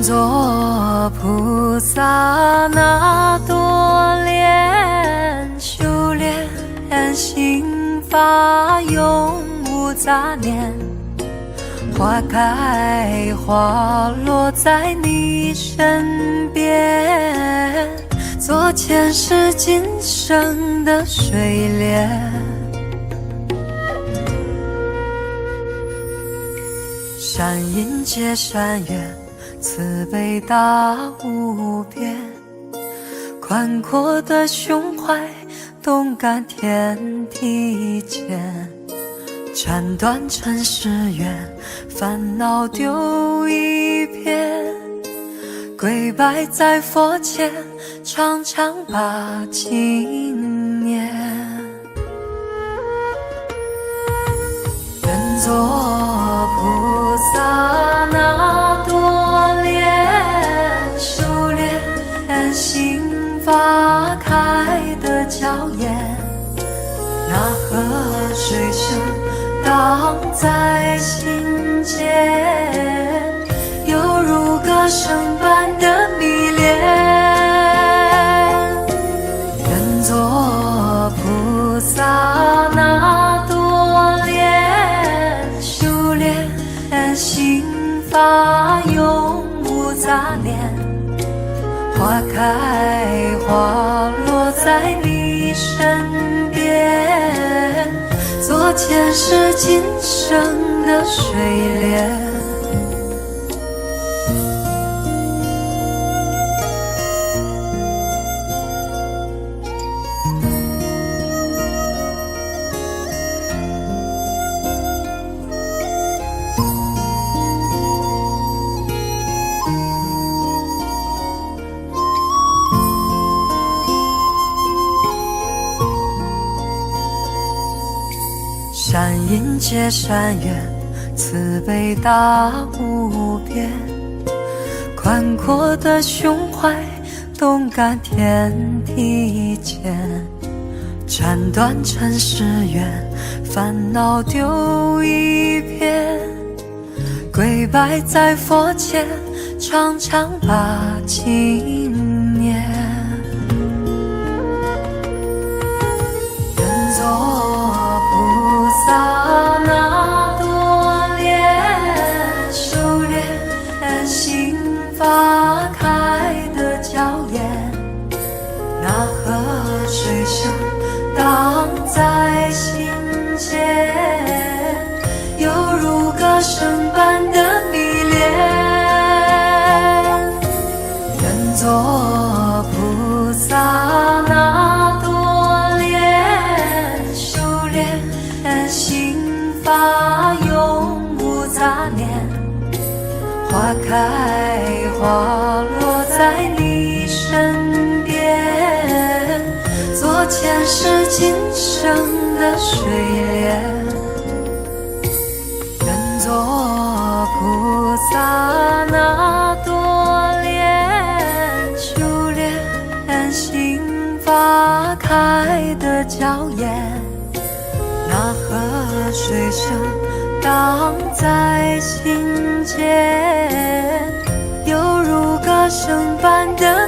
作菩萨那多莲，修炼心法永无杂念，花开花落在你身边，做前世今生的水莲。善因结善缘，慈悲大无边，宽阔的胸怀，动感天地间，斩断尘世缘，烦恼丢一片，跪拜在佛前，常常把经念。愿做菩萨那多莲，修炼心法开的娇艳，那河水声荡在心间，犹如歌声般的迷恋。愿做菩萨那多莲，修炼心法永无杂念，花开花落在你身边，做前世今生的水莲。善因结善缘，慈悲大无边，宽阔的胸怀，动感天地间，斩断尘世缘，烦恼丢一片，跪拜在佛前，常常把经念。愿做菩萨那多莲，修炼心法开的娇艳，那河水声荡在心间，犹如歌声般的迷恋。愿做菩萨那多莲，修炼心法永无杂念，花开花落在你身边，做前世今生的水莲。愿做菩萨那多莲，修炼心法开的娇艳，那河水声荡在心间，犹如歌声般的